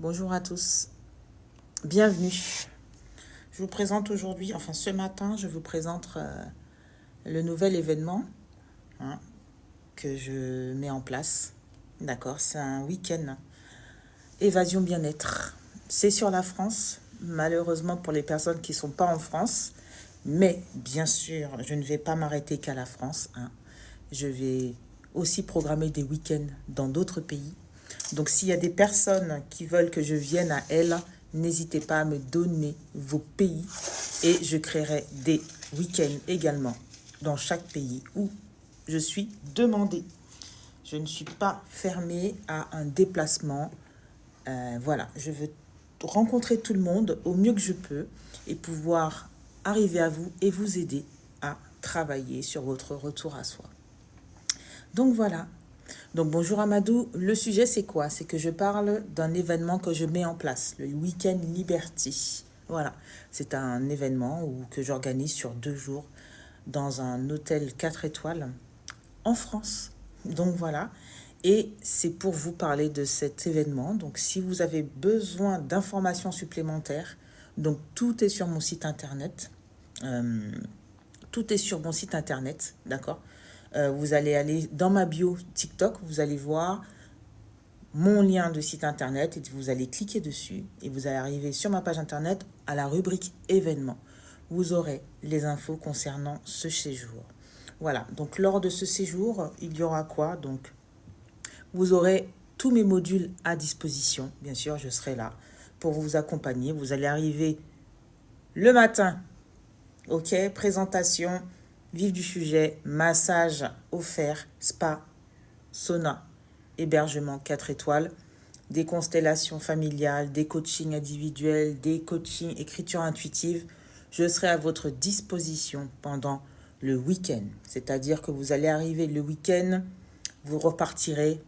Bonjour à tous, bienvenue. Je vous présente aujourd'hui, enfin ce matin, je vous présente le nouvel événement hein, que je mets en place. D'accord, c'est un week-end évasion bien-être. C'est sur la France, malheureusement pour les personnes qui ne sont pas en France, mais bien sûr, je ne vais pas m'arrêter qu'à la France. Je vais aussi programmer des week-ends dans d'autres pays. Donc s'il y a des personnes qui veulent que je vienne à elles, n'hésitez pas à me donner vos pays et je créerai des week-ends également dans chaque pays où je suis demandée. Je ne suis pas fermée à un déplacement. Voilà, je veux rencontrer tout le monde au mieux que je peux et pouvoir arriver à vous et vous aider à travailler sur votre retour à soi. Donc voilà. Donc bonjour Amadou, le sujet c'est quoi? C'est que je parle d'un événement que je mets en place, le Week-end Liberty. Voilà, c'est un événement que j'organise sur 2 jours dans un hôtel 4 étoiles en France. Donc voilà, et c'est pour vous parler de cet événement. Donc si vous avez besoin d'informations supplémentaires, donc tout est sur mon site internet. Tout est sur mon site internet, d'accord. Vous allez aller dans ma bio TikTok, vous allez voir mon lien de site internet et vous allez cliquer dessus et vous allez arriver sur ma page internet à la rubrique événements. Vous aurez les infos concernant ce séjour. Voilà, donc lors de ce séjour, il y aura quoi? Donc, vous aurez tous mes modules à disposition. Bien sûr, je serai là pour vous accompagner. Vous allez arriver le matin. Ok, présentation, vif du sujet, massage offert, spa, sauna, hébergement 4 étoiles, des constellations familiales, des coachings individuels, des coachings écriture intuitive. Je serai à votre disposition pendant le week-end. C'est-à-dire que vous allez arriver le week-end, vous repartirez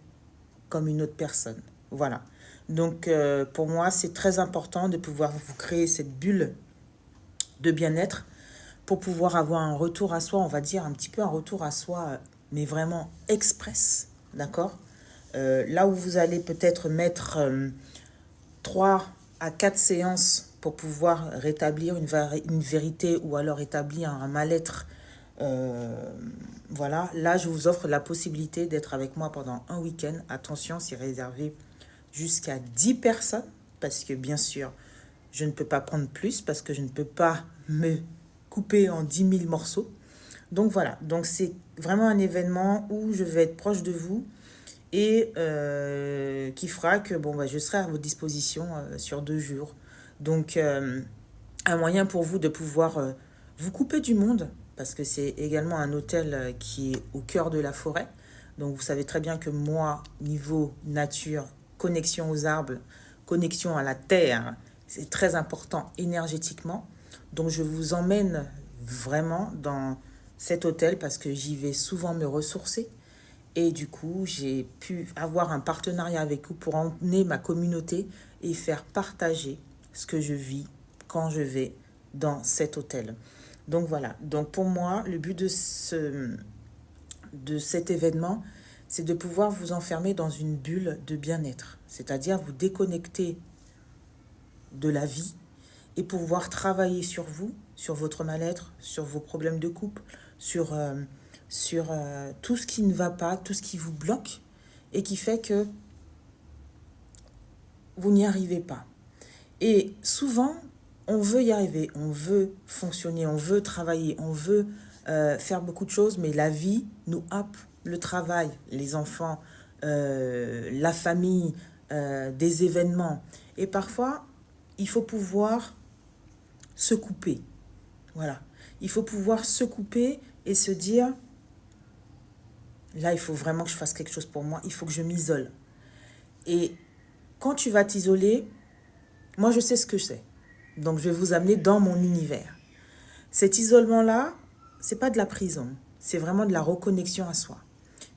comme une autre personne. Voilà. Donc pour moi, c'est très important de pouvoir vous créer cette bulle de bien-être pour pouvoir avoir un retour à soi, on va dire un petit peu un retour à soi, mais vraiment express, d'accord. Là où vous allez peut-être mettre 3 à 4 séances pour pouvoir rétablir une vérité ou alors établir un mal-être, voilà, là je vous offre la possibilité d'être avec moi pendant un week-end. Attention, c'est réservé jusqu'à 10 personnes, parce que bien sûr, je ne peux pas prendre plus, parce que je ne peux pas me couper en 10 000 morceaux. Donc voilà, donc c'est vraiment un événement où je vais être proche de vous et qui fera que bon, je serai à votre disposition sur 2 jours. Donc un moyen pour vous de pouvoir vous couper du monde, parce que c'est également un hôtel qui est au cœur de la forêt. Donc vous savez très bien que moi, niveau nature, connexion aux arbres, connexion à la terre, c'est très important énergétiquement. Donc je vous emmène vraiment dans cet hôtel parce que j'y vais souvent me ressourcer. Et du coup, j'ai pu avoir un partenariat avec vous pour emmener ma communauté et faire partager ce que je vis quand je vais dans cet hôtel. Donc voilà, donc pour moi, le but de cet événement, c'est de pouvoir vous enfermer dans une bulle de bien-être, c'est-à-dire vous déconnecter de la vie et pouvoir travailler sur vous, sur votre mal-être, sur vos problèmes de couple, sur tout ce qui ne va pas, tout ce qui vous bloque et qui fait que vous n'y arrivez pas. Et souvent, on veut y arriver, on veut fonctionner, on veut travailler, on veut faire beaucoup de choses, mais la vie nous happe, le travail, les enfants, la famille, des événements. Et parfois, il faut pouvoir se couper. Voilà. Il faut pouvoir se couper et se dire, là, il faut vraiment que je fasse quelque chose pour moi, il faut que je m'isole. Et quand tu vas t'isoler, moi, je sais ce que c'est. Donc, je vais vous amener dans mon univers. Cet isolement-là, c'est pas de la prison. C'est vraiment de la reconnexion à soi.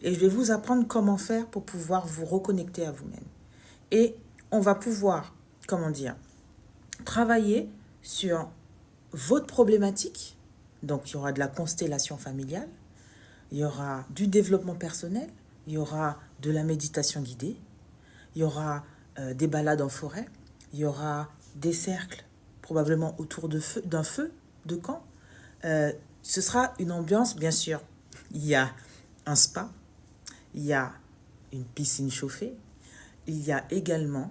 Et je vais vous apprendre comment faire pour pouvoir vous reconnecter à vous-même. Et on va pouvoir, comment dire, travailler sur votre problématique. Donc, il y aura de la constellation familiale, il y aura du développement personnel, il y aura de la méditation guidée, il y aura des balades en forêt, il y aura des cercles, probablement autour d'un feu de camp. Ce sera une ambiance, bien sûr. Il y a un spa, il y a une piscine chauffée, il y a également,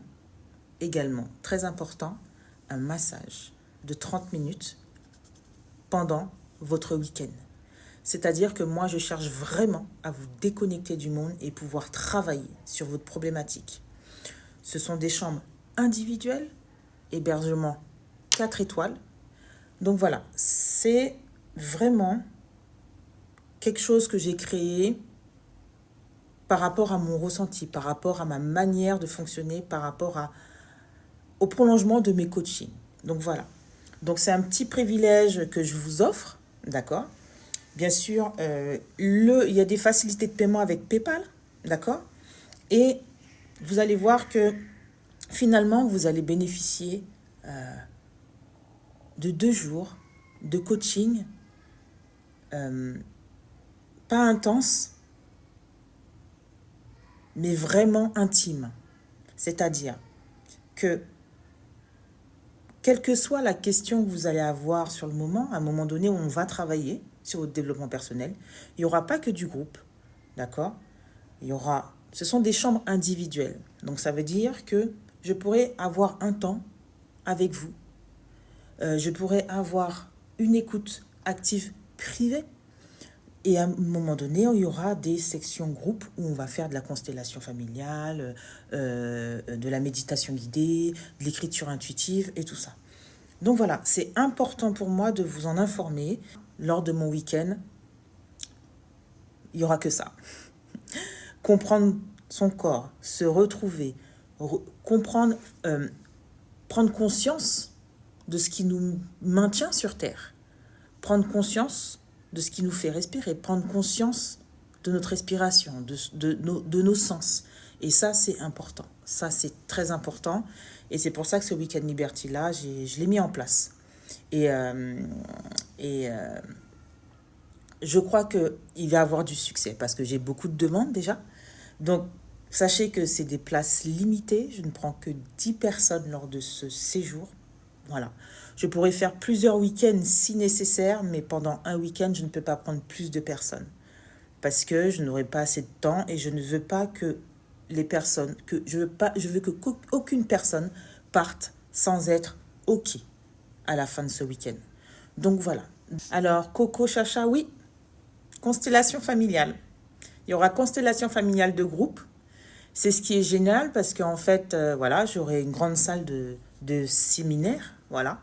très important, un massage de 30 minutes pendant votre week-end. C'est-à-dire que moi, je cherche vraiment à vous déconnecter du monde et pouvoir travailler sur votre problématique. Ce sont des chambres individuelles, hébergement 4 étoiles. Donc voilà, c'est vraiment quelque chose que j'ai créé par rapport à mon ressenti, par rapport à ma manière de fonctionner, par rapport au prolongement de mes coachings. Donc voilà. Donc c'est un petit privilège que je vous offre, d'accord? Bien sûr, il y a des facilités de paiement avec PayPal, d'accord? Et vous allez voir que finalement, vous allez bénéficier de 2 jours de coaching pas intense, mais vraiment intime. C'est-à-dire que, quelle que soit la question que vous allez avoir sur le moment, à un moment donné où on va travailler sur votre développement personnel, il n'y aura pas que du groupe, d'accord? Ce sont des chambres individuelles. Donc ça veut dire que je pourrais avoir un temps avec vous. Je pourrais avoir une écoute active privée. Et à un moment donné, il y aura des sections groupes où on va faire de la constellation familiale, de la méditation guidée, de l'écriture intuitive et tout ça. Donc voilà, c'est important pour moi de vous en informer. Lors de mon week-end, il n'y aura que ça. Comprendre son corps, se retrouver, comprendre, prendre conscience de ce qui nous maintient sur Terre. Prendre conscience de ce qui nous fait respirer, prendre conscience de notre respiration, de nos sens. Et ça, c'est important. Ça, c'est très important. Et c'est pour ça que ce Week-end Liberty-là, je l'ai mis en place. Et je crois qu'il va avoir du succès parce que j'ai beaucoup de demandes déjà. Donc, sachez que c'est des places limitées. Je ne prends que 10 personnes lors de ce séjour. Voilà. Je pourrais faire plusieurs week-ends si nécessaire, mais pendant un week-end, je ne peux pas prendre plus de personnes. Parce que je n'aurai pas assez de temps et je ne veux pas que les personnes, je veux que aucune personne parte sans être OK à la fin de ce week-end. Donc voilà. Alors, Coco Chacha, oui, constellation familiale. Il y aura constellation familiale de groupe. C'est ce qui est génial parce qu'en fait, voilà, j'aurai une grande salle de séminaire, voilà.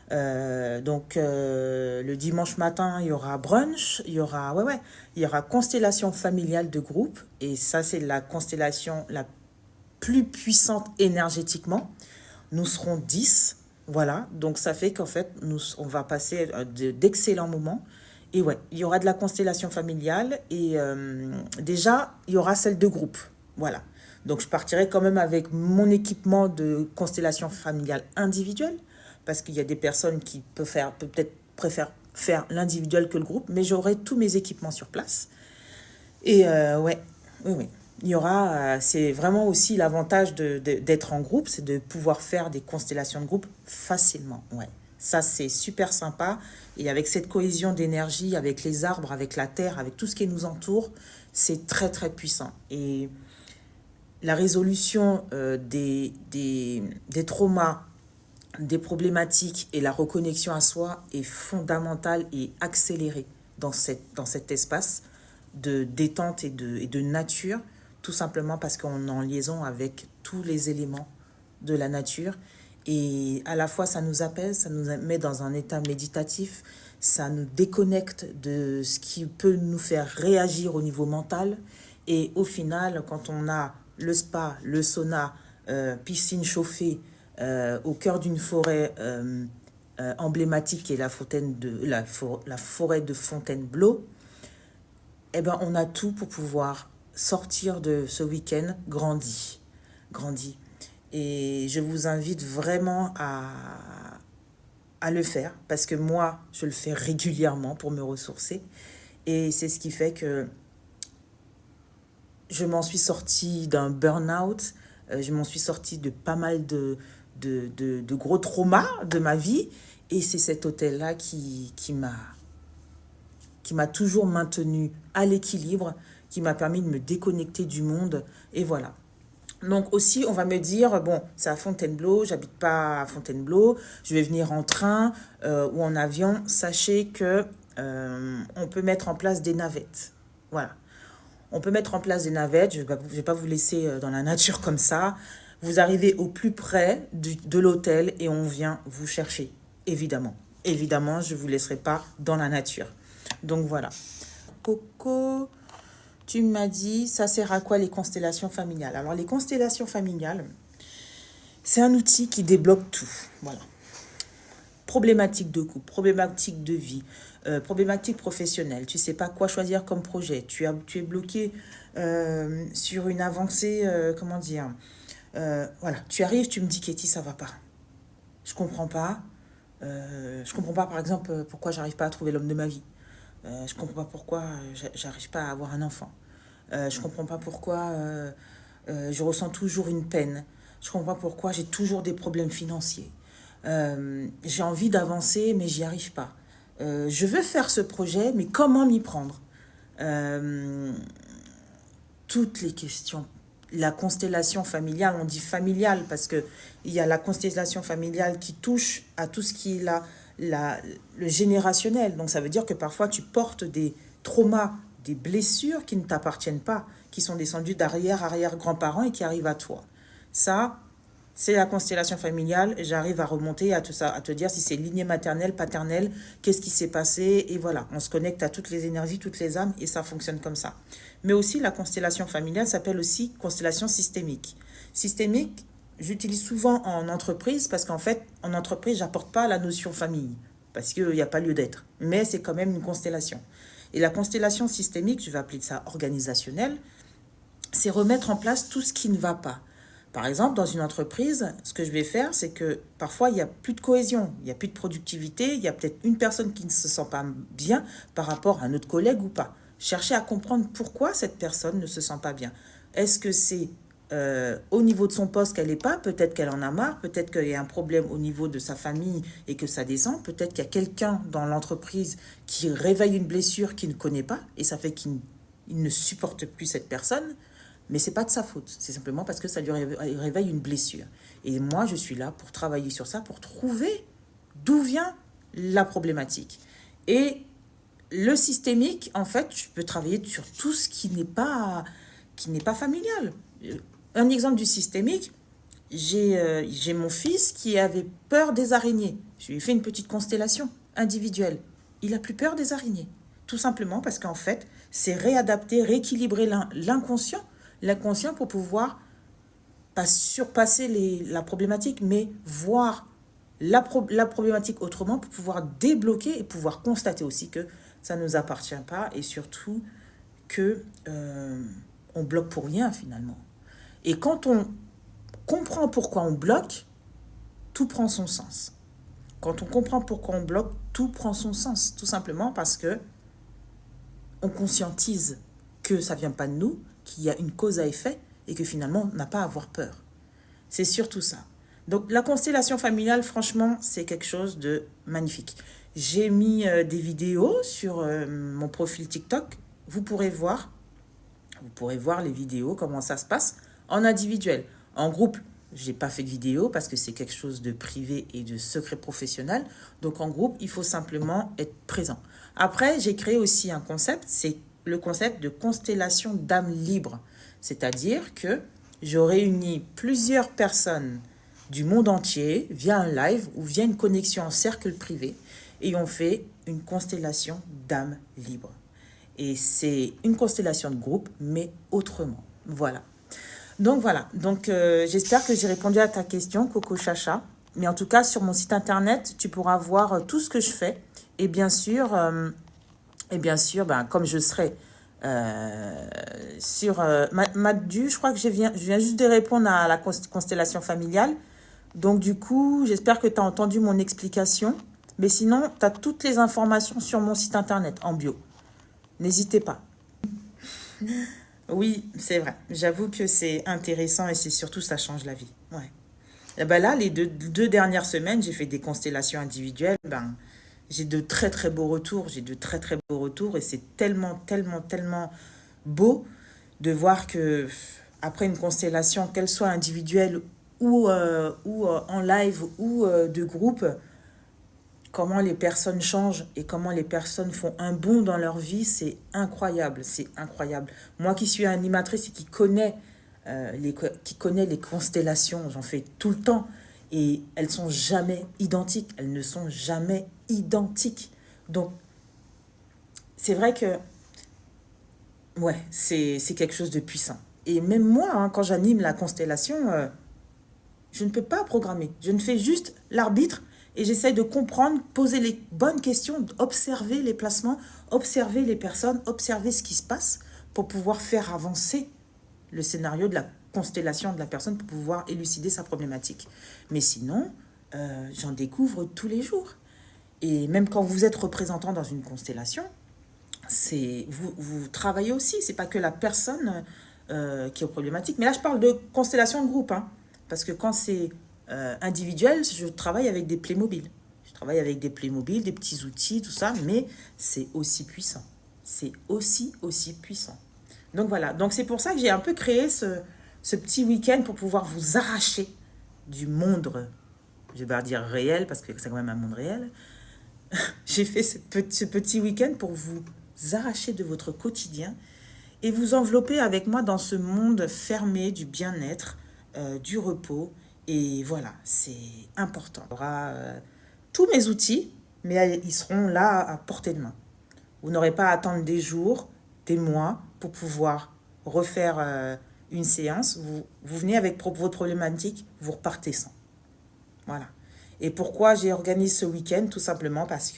Le dimanche matin, il y aura brunch, il y aura constellation familiale de groupe. Et ça, c'est la constellation la plus puissante énergétiquement. Nous serons 10, voilà. Donc, ça fait qu'en fait, on va passer d'excellents moments. Et ouais, il y aura de la constellation familiale et déjà, il y aura celle de groupe. Voilà. Donc, je partirai quand même avec mon équipement de constellation familiale individuelle parce qu'il y a des personnes qui peut-être préfèrent faire l'individuel que le groupe, mais j'aurai tous mes équipements sur place. Et oui. Il y aura, c'est vraiment aussi l'avantage d'être en groupe, c'est de pouvoir faire des constellations de groupe facilement. Ouais. Ça, c'est super sympa. Et avec cette cohésion d'énergie, avec les arbres, avec la terre, avec tout ce qui nous entoure, c'est très, très puissant. Et la résolution des traumas, des problématiques et la reconnexion à soi est fondamentale et accélérée dans cet espace de détente et de nature, tout simplement parce qu'on est en liaison avec tous les éléments de la nature. Et à la fois, ça nous apaise, ça nous met dans un état méditatif, ça nous déconnecte de ce qui peut nous faire réagir au niveau mental. Et au final, quand on a le spa, le sauna, piscine chauffée, au cœur d'une forêt emblématique qui est la forêt de Fontainebleau, eh ben, on a tout pour pouvoir sortir de ce week-end grandi. Et je vous invite vraiment à le faire parce que moi, je le fais régulièrement pour me ressourcer. Et c'est ce qui fait que je m'en suis sortie d'un burn-out Je m'en suis sortie de pas mal de gros traumas de ma vie. Et c'est cet hôtel-là qui m'a toujours maintenu à l'équilibre, qui m'a permis de me déconnecter du monde. Et voilà. Donc aussi, on va me dire, bon, c'est à Fontainebleau, j'habite pas à Fontainebleau, je vais venir en train ou en avion. Sachez que on peut mettre en place des navettes. Voilà. On peut mettre en place des navettes, je vais pas vous laisser dans la nature comme ça. Vous arrivez au plus près de l'hôtel et on vient vous chercher, évidemment. Évidemment, je ne vous laisserai pas dans la nature. Donc voilà. Coco, tu m'as dit, ça sert à quoi les constellations familiales? Alors les constellations familiales, c'est un outil qui débloque tout. Voilà. Problématique de couple, problématique de vie, problématique professionnelle. Tu ne sais pas quoi choisir comme projet. Tu es bloqué sur une avancée, comment dire, voilà. Tu arrives, tu me dis, Katie, ça va pas. Je comprends pas. Je comprends pas, par exemple, pourquoi j'arrive pas à trouver l'homme de ma vie. Je comprends pas pourquoi j'arrive pas à avoir un enfant. Je comprends pas pourquoi je ressens toujours une peine. Je comprends pas pourquoi j'ai toujours des problèmes financiers. J'ai envie d'avancer, mais j'y arrive pas. Je veux faire ce projet, mais comment m'y prendre? Toutes les questions. La constellation familiale, on dit familiale parce que il y a la constellation familiale qui touche à tout ce qui est le générationnel. Donc ça veut dire que parfois tu portes des traumas, des blessures qui ne t'appartiennent pas, qui sont descendues d'arrière-grands-parents et qui arrivent à toi. Ça, c'est la constellation familiale. J'arrive à remonter à tout ça, à te dire si c'est lignée maternelle, paternelle, qu'est-ce qui s'est passé. Et voilà, on se connecte à toutes les énergies, toutes les âmes et ça fonctionne comme ça. Mais aussi, la constellation familiale s'appelle aussi constellation systémique. Systémique, j'utilise souvent en entreprise parce qu'en fait, en entreprise, j'apporte pas la notion famille parce qu'il n'y a pas lieu d'être. Mais c'est quand même une constellation. Et la constellation systémique, je vais appeler ça organisationnelle, c'est remettre en place tout ce qui ne va pas. Par exemple, dans une entreprise, ce que je vais faire, c'est que parfois, il n'y a plus de cohésion, il n'y a plus de productivité, il y a peut-être une personne qui ne se sent pas bien par rapport à un autre collègue ou pas. Chercher à comprendre pourquoi cette personne ne se sent pas bien. Est-ce que c'est au niveau de son poste qu'elle n'est pas? Peut-être qu'elle en a marre, peut-être qu'il y a un problème au niveau de sa famille et que ça descend. Peut-être qu'il y a quelqu'un dans l'entreprise qui réveille une blessure qu'il ne connaît pas et ça fait qu'il ne supporte plus cette personne. Mais ce n'est pas de sa faute, c'est simplement parce que ça lui réveille une blessure. Et moi, je suis là pour travailler sur ça, pour trouver d'où vient la problématique. Et le systémique, en fait, je peux travailler sur tout ce qui n'est pas familial. Un exemple du systémique, j'ai mon fils qui avait peur des araignées. Je lui ai fait une petite constellation individuelle. Il n'a plus peur des araignées. Tout simplement parce qu'en fait, c'est réadapter, rééquilibrer l'inconscient pour pouvoir pas surpasser la problématique, mais voir la problématique autrement pour pouvoir débloquer et pouvoir constater aussi que ça ne nous appartient pas et surtout que on bloque pour rien finalement. Et quand on comprend pourquoi on bloque, tout prend son sens. Quand on comprend pourquoi on bloque, tout prend son sens. Tout simplement parce que on conscientise que ça ne vient pas de nous, qu'il y a une cause à effet et que finalement, on n'a pas à avoir peur. C'est surtout ça. Donc, la constellation familiale, franchement, c'est quelque chose de magnifique. J'ai mis des vidéos sur mon profil TikTok. Vous pourrez voir les vidéos, comment ça se passe en individuel. En groupe, je n'ai pas fait de vidéo parce que c'est quelque chose de privé et de secret professionnel. Donc, en groupe, il faut simplement être présent. Après, j'ai créé aussi un concept, c'est le concept de constellation d'âme libre. C'est-à-dire que je réunis plusieurs personnes du monde entier via un live ou via une connexion en cercle privé et on fait une constellation d'âme libre. Et c'est une constellation de groupe, mais autrement. Voilà. Donc, j'espère que j'ai répondu à ta question, Coco Chacha. Mais en tout cas, sur mon site internet, tu pourras voir tout ce que je fais. Et bien sûr, comme je serai sur Madu, je crois que je viens juste de répondre à la constellation familiale. Donc, du coup, j'espère que tu as entendu mon explication. Mais sinon, tu as toutes les informations sur mon site internet en bio. N'hésitez pas. Oui, c'est vrai. J'avoue que c'est intéressant et c'est surtout, ça change la vie. Ouais. Et ben là, les deux dernières semaines, j'ai fait des constellations individuelles. Ben, j'ai de très très beaux retours. J'ai de très très beaux retours et c'est tellement, tellement, tellement beau de voir que après une constellation, qu'elle soit individuelle ou en live ou de groupe, comment les personnes changent et comment les personnes font un bond dans leur vie, c'est incroyable, c'est incroyable. Moi qui suis animatrice et qui connaît les constellations, j'en fais tout le temps et elles sont jamais identiques, elles ne sont jamais identiques. Donc c'est vrai que ouais, c'est quelque chose de puissant. Et même moi, hein, quand j'anime la constellation, je ne peux pas programmer. Je ne fais juste l'arbitre et j'essaye de comprendre, poser les bonnes questions, observer les placements, observer les personnes, observer ce qui se passe pour pouvoir faire avancer le scénario de la constellation de la personne pour pouvoir élucider sa problématique. Mais sinon, j'en découvre tous les jours. Et même quand vous êtes représentant dans une constellation, vous travaillez aussi. C'est pas que la personne qui est problématique. Mais là, je parle de constellation de groupe. Hein, parce que quand c'est individuel, je travaille avec des Playmobil. Je travaille avec des Playmobil, des petits outils, tout ça. Mais c'est aussi puissant. C'est aussi puissant. Donc voilà. Donc c'est pour ça que j'ai un peu créé ce petit week-end pour pouvoir vous arracher du monde, je vais pas dire réel, parce que c'est quand même un monde réel. J'ai fait ce petit week-end pour vous arracher de votre quotidien et vous envelopper avec moi dans ce monde fermé du bien-être, du repos. Et voilà, c'est important. Il y aura tous mes outils, mais ils seront là à portée de main. Vous n'aurez pas à attendre des jours, des mois pour pouvoir refaire une séance. Vous venez avec votre problématique, vous repartez sans. Voilà. Et pourquoi j'ai organisé ce week-end? Tout simplement parce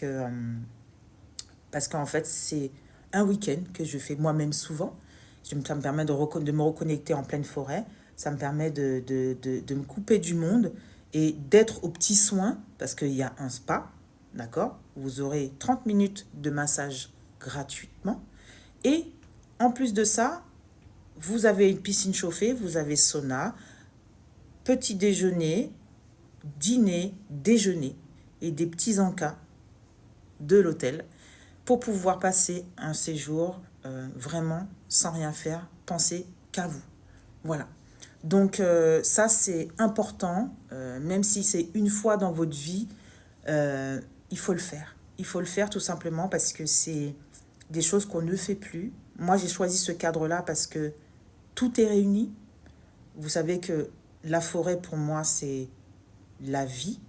qu'en fait, c'est un week-end que je fais moi-même souvent. Ça me permet de me reconnecter en pleine forêt. Ça me permet de me couper du monde et d'être aux petits soins parce qu'il y a un spa, d'accord? Vous aurez 30 minutes de massage gratuitement. Et en plus de ça, vous avez une piscine chauffée, vous avez sauna, petit déjeuner, dîner, déjeuner et des petits encas de l'hôtel pour pouvoir passer un séjour vraiment sans rien faire, penser qu'à vous. Voilà. Donc ça, c'est important, même si c'est une fois dans votre vie, il faut le faire. Il faut le faire tout simplement parce que c'est des choses qu'on ne fait plus. Moi, j'ai choisi ce cadre-là parce que tout est réuni. Vous savez que la forêt, pour moi, c'est la vie.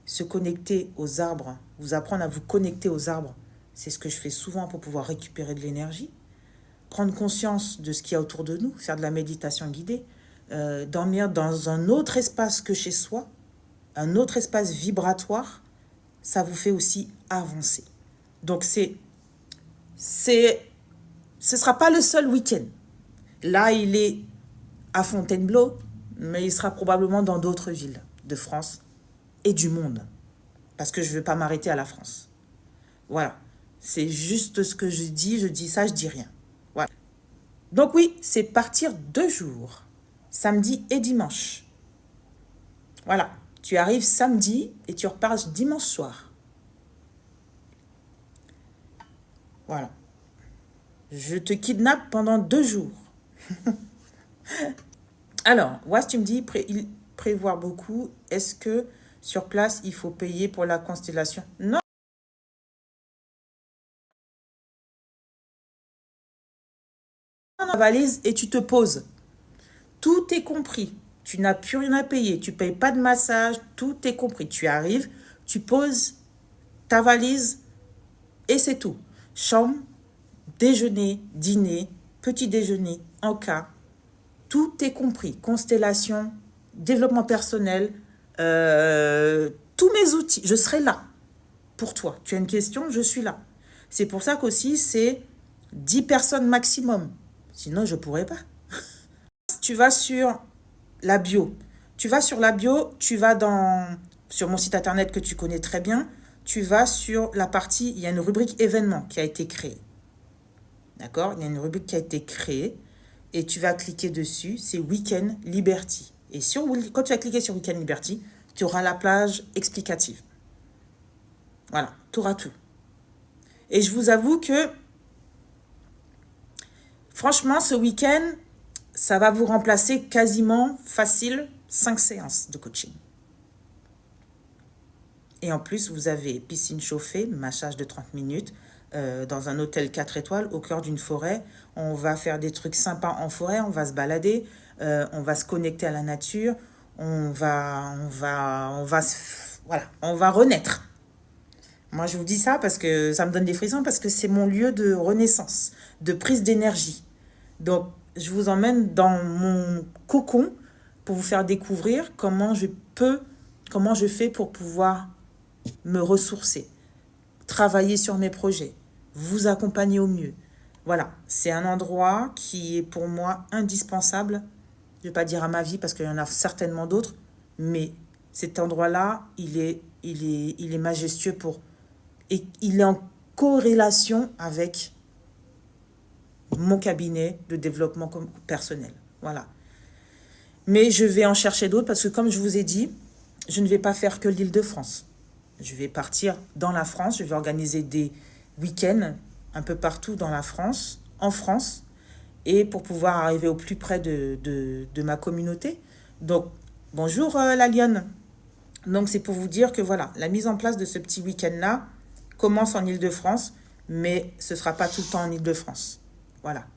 Se connecter aux arbres, vous apprendre à vous connecter aux arbres, c'est ce que je fais souvent pour pouvoir récupérer de l'énergie. Prendre conscience de ce qu'il y a autour de nous, faire de la méditation guidée, dormir dans un autre espace que chez soi, un autre espace vibratoire, ça vous fait aussi avancer. Donc ce sera pas le seul week-end. Là, il est à Fontainebleau, mais il sera probablement dans d'autres villes de France et du monde. Parce que je ne veux pas m'arrêter à la France. Voilà. C'est juste ce que je dis ça, je dis rien. Voilà. Donc oui, c'est partir 2 jours. Samedi et dimanche. Voilà. Tu arrives samedi et tu repars dimanche soir. Voilà. Je te kidnappe pendant 2 jours. Alors, Wass, tu me dis prévoir beaucoup. Est-ce que sur place, il faut payer pour la constellation? Non. La valise et tu te poses. Tout est compris. Tu n'as plus rien à payer. Tu ne payes pas de massage. Tout est compris. Tu arrives, tu poses ta valise et c'est tout. Chambre, déjeuner, dîner, petit déjeuner, encas. Tout est compris. Constellation, développement personnel, tous mes outils. Je serai là pour toi. Tu as une question, je suis là. C'est pour ça qu'aussi, c'est 10 personnes maximum. Sinon, je ne pourrais pas. Tu vas sur la bio. Tu vas sur la bio, sur mon site internet que tu connais très bien, tu vas sur la partie, il y a une rubrique événements qui a été créée. D'accord? Il y a une rubrique qui a été créée. et tu vas cliquer dessus, c'est Weekend Liberty. Et quand tu vas cliquer sur Weekend Liberty, tu auras la plage explicative. Voilà, tu auras tout. Et je vous avoue que, franchement, ce week-end, ça va vous remplacer quasiment facile 5 séances de coaching. Et en plus, vous avez piscine chauffée, massage de 30 minutes, dans un hôtel 4 étoiles au cœur d'une forêt. On va faire des trucs sympas en forêt, on va se balader, on va se connecter à la nature, on va renaître. Moi, je vous dis ça parce que ça me donne des frissons, parce que c'est mon lieu de renaissance, de prise d'énergie. Donc, je vous emmène dans mon cocon pour vous faire découvrir comment je fais pour pouvoir me ressourcer, travailler sur mes projets, vous accompagner au mieux. Voilà, c'est un endroit qui est pour moi indispensable. Je ne vais pas dire à ma vie parce qu'il y en a certainement d'autres, mais cet endroit-là, il est majestueux et il est en corrélation avec mon cabinet de développement personnel. Voilà. Mais je vais en chercher d'autres parce que, comme je vous ai dit, je ne vais pas faire que l'Île-de-France. Je vais partir dans la France, je vais organiser des week-ends un peu partout dans la France, en France, et pour pouvoir arriver au plus près de ma communauté. Donc, bonjour la Lyonne. Donc, c'est pour vous dire que voilà, la mise en place de ce petit week-end-là commence en Île-de-France, mais ce ne sera pas tout le temps en Île-de-France. Voilà.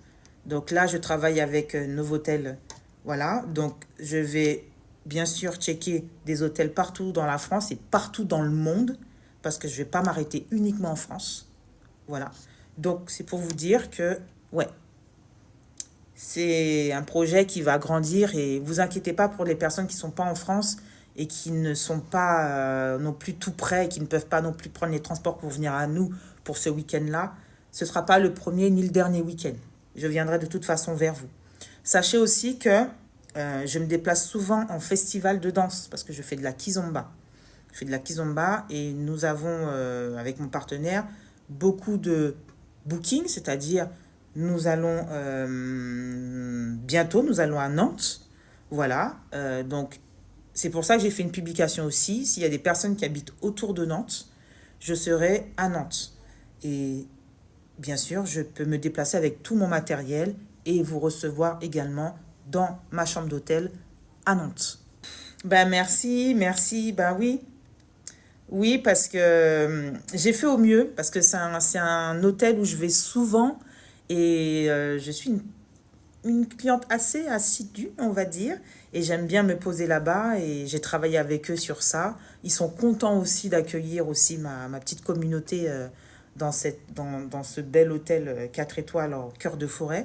Donc là, je travaille avec Novotel. Voilà. Donc, je vais bien sûr checker des hôtels partout dans la France et partout dans le monde, parce que je ne vais pas m'arrêter uniquement en France. Voilà. Donc, c'est pour vous dire que, ouais, c'est un projet qui va grandir, et vous inquiétez pas pour les personnes qui ne sont pas en France et qui ne sont pas non plus tout près, et qui ne peuvent pas non plus prendre les transports pour venir à nous pour ce week-end-là. Ce ne sera pas le premier ni le dernier week-end. Je viendrai de toute façon vers vous. Sachez aussi que je me déplace souvent en festival de danse parce que je fais de la kizomba. Je fais de la kizomba et nous avons, avec mon partenaire, beaucoup de bookings, c'est-à-dire bientôt, nous allons à Nantes. Voilà, donc c'est pour ça que j'ai fait une publication aussi. S'il y a des personnes qui habitent autour de Nantes, je serai à Nantes. Et bien sûr, je peux me déplacer avec tout mon matériel et vous recevoir également dans ma chambre d'hôtel à Nantes. Ben merci. Ben oui. Oui, parce que j'ai fait au mieux, parce que c'est un hôtel où je vais souvent et je suis une cliente assez assidue, on va dire, et j'aime bien me poser là-bas et j'ai travaillé avec eux sur ça. Ils sont contents aussi d'accueillir aussi ma petite communauté dans ce bel hôtel 4 étoiles en cœur de forêt.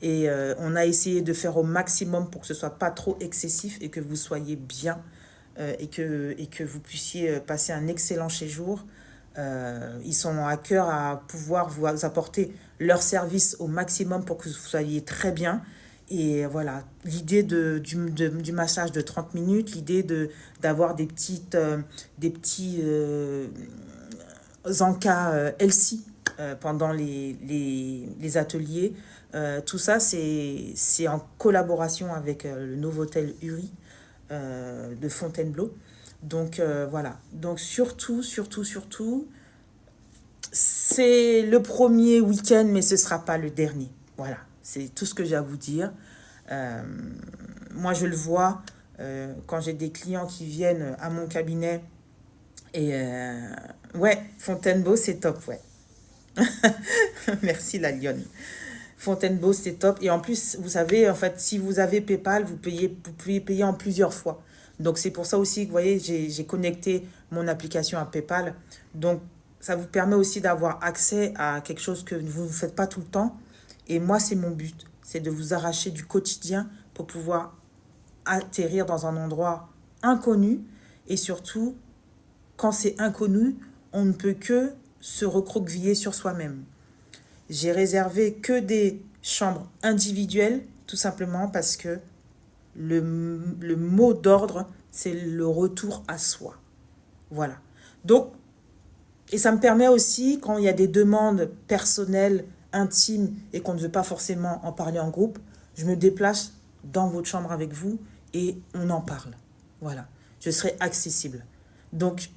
Et on a essayé de faire au maximum pour que ce soit pas trop excessif et que vous soyez bien et que vous puissiez passer un excellent séjour. Ils sont à cœur à pouvoir vous apporter leur service au maximum pour que vous soyez très bien. Et voilà, l'idée du massage de 30 minutes, l'idée d'avoir des petits encas LC pendant les ateliers. Tout ça, c'est en collaboration avec le Novotel Uri de Fontainebleau. Donc voilà. Donc surtout, c'est le premier week-end, mais ce ne sera pas le dernier. Voilà, c'est tout ce que j'ai à vous dire. Moi, je le vois quand j'ai des clients qui viennent à mon cabinet. Et ouais, Fontainebleau, c'est top, ouais. Merci la Lyonne. Fontainebleau, c'est top. Et en plus, vous savez, en fait, si vous avez PayPal, vous pouvez payer en plusieurs fois. Donc, c'est pour ça aussi que, vous voyez, j'ai connecté mon application à PayPal. Donc, ça vous permet aussi d'avoir accès à quelque chose que vous ne faites pas tout le temps. Et moi, c'est mon but. C'est de vous arracher du quotidien pour pouvoir atterrir dans un endroit inconnu. Et surtout, quand c'est inconnu, on ne peut que se recroqueviller sur soi-même. J'ai réservé que des chambres individuelles, tout simplement parce que le mot d'ordre, c'est le retour à soi. Voilà. Donc, et ça me permet aussi, quand il y a des demandes personnelles, intimes, et qu'on ne veut pas forcément en parler en groupe, je me déplace dans votre chambre avec vous et on en parle. Voilà, je serai accessible. Donc,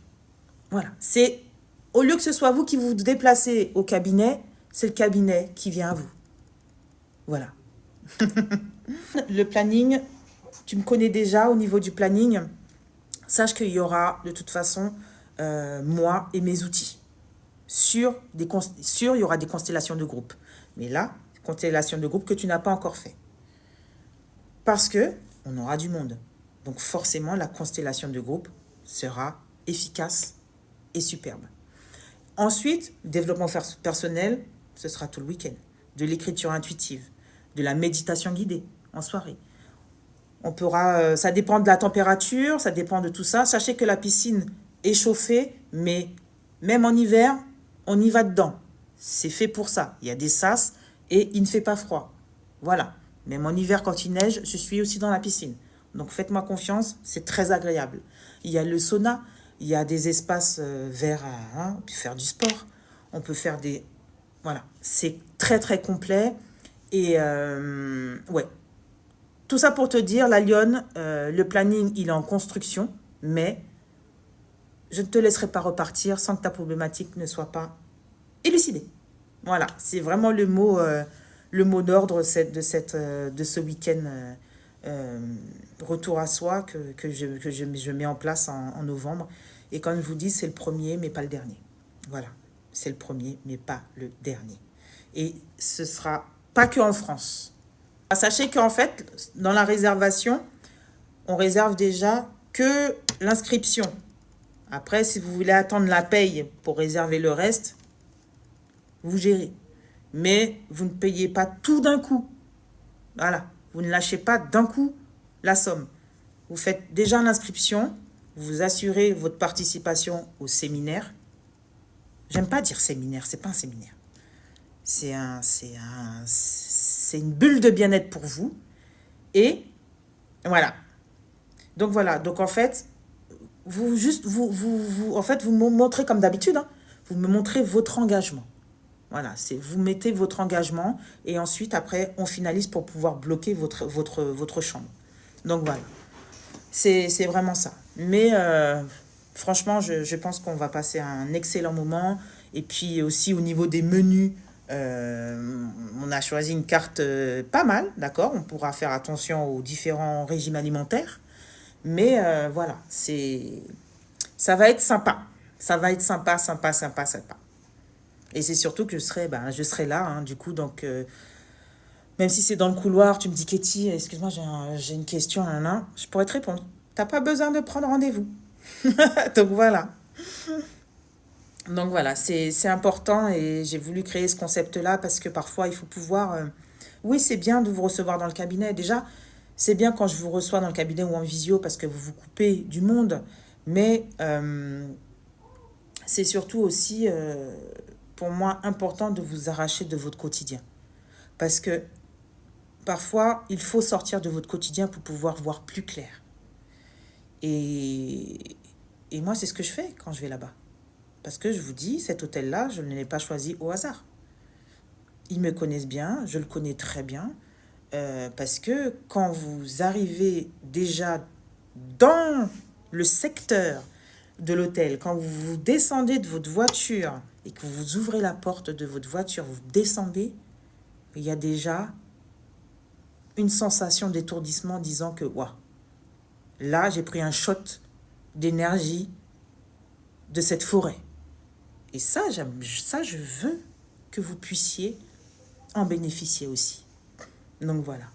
voilà, c'est au lieu que ce soit vous qui vous déplacez au cabinet, c'est le cabinet qui vient à vous. Voilà. Le planning, tu me connais déjà au niveau du planning. Sache qu'il y aura de toute façon moi et mes outils. Sûr, il y aura des constellations de groupe. Mais là, constellation de groupe que tu n'as pas encore fait. Parce que on aura du monde. Donc forcément, la constellation de groupe sera efficace et superbe. Ensuite, développement personnel, ce sera tout le week-end. De l'écriture intuitive, de la méditation guidée en soirée. On pourra, ça dépend de la température, ça dépend de tout ça. Sachez que la piscine est chauffée, mais même en hiver, on y va dedans. C'est fait pour ça. Il y a des sas et il ne fait pas froid. Voilà. Même en hiver, quand il neige, je suis aussi dans la piscine. Donc faites-moi confiance, c'est très agréable. Il y a le sauna, il y a des espaces verts, on peut faire du sport, on peut faire des... Voilà, c'est très très complet. Et ouais, tout ça pour te dire, la Lionne, le planning, il est en construction, mais je ne te laisserai pas repartir sans que ta problématique ne soit pas élucidée. Voilà, c'est vraiment le mot d'ordre de ce week-end retour à soi que je mets en place en novembre. Et comme je vous dis, c'est le premier, mais pas le dernier. Voilà, c'est le premier, mais pas le dernier. Et ce sera pas que en France. Sachez qu'en fait, dans la réservation, on réserve déjà que l'inscription. Après, si vous voulez attendre la paye pour réserver le reste, vous gérez. Mais vous ne payez pas tout d'un coup. Voilà, vous ne lâchez pas d'un coup la somme. Vous faites déjà l'inscription, vous assurez votre participation au séminaire. J'aime pas dire séminaire, c'est pas un séminaire. C'est une bulle de bien-être pour vous. Et voilà. Donc voilà. Donc en fait, vous me montrez comme d'habitude. Hein, vous me montrez votre engagement. Voilà. Vous mettez votre engagement et ensuite après on finalise pour pouvoir bloquer votre chambre. Donc voilà. C'est vraiment ça. Mais franchement, je pense qu'on va passer un excellent moment. Et puis aussi au niveau des menus. On a choisi une carte pas mal, d'accord. On pourra faire attention aux différents régimes alimentaires. Mais voilà, ça va être sympa. Ça va être sympa. Et c'est surtout que je serai là, hein, du coup. Donc, même si c'est dans le couloir, tu me dis, Katie, excuse-moi, j'ai une question, je pourrais te répondre. T'as pas besoin de prendre rendez-vous. Donc voilà. Donc voilà, c'est important et j'ai voulu créer ce concept-là parce que parfois il faut pouvoir... oui, c'est bien de vous recevoir dans le cabinet. Déjà, c'est bien quand je vous reçois dans le cabinet ou en visio parce que vous vous coupez du monde. Mais c'est surtout aussi, pour moi, important de vous arracher de votre quotidien. Parce que parfois, il faut sortir de votre quotidien pour pouvoir voir plus clair. Et moi, c'est ce que je fais quand je vais là-bas. Parce que je vous dis, cet hôtel-là, je ne l'ai pas choisi au hasard. Ils me connaissent bien, je le connais très bien. Parce que quand vous arrivez déjà dans le secteur de l'hôtel, quand vous descendez de votre voiture et que vous ouvrez la porte de votre voiture, vous descendez, il y a déjà une sensation d'étourdissement disant que, waouh, là, j'ai pris un shot d'énergie de cette forêt. Et ça, je veux que vous puissiez en bénéficier aussi. Donc voilà.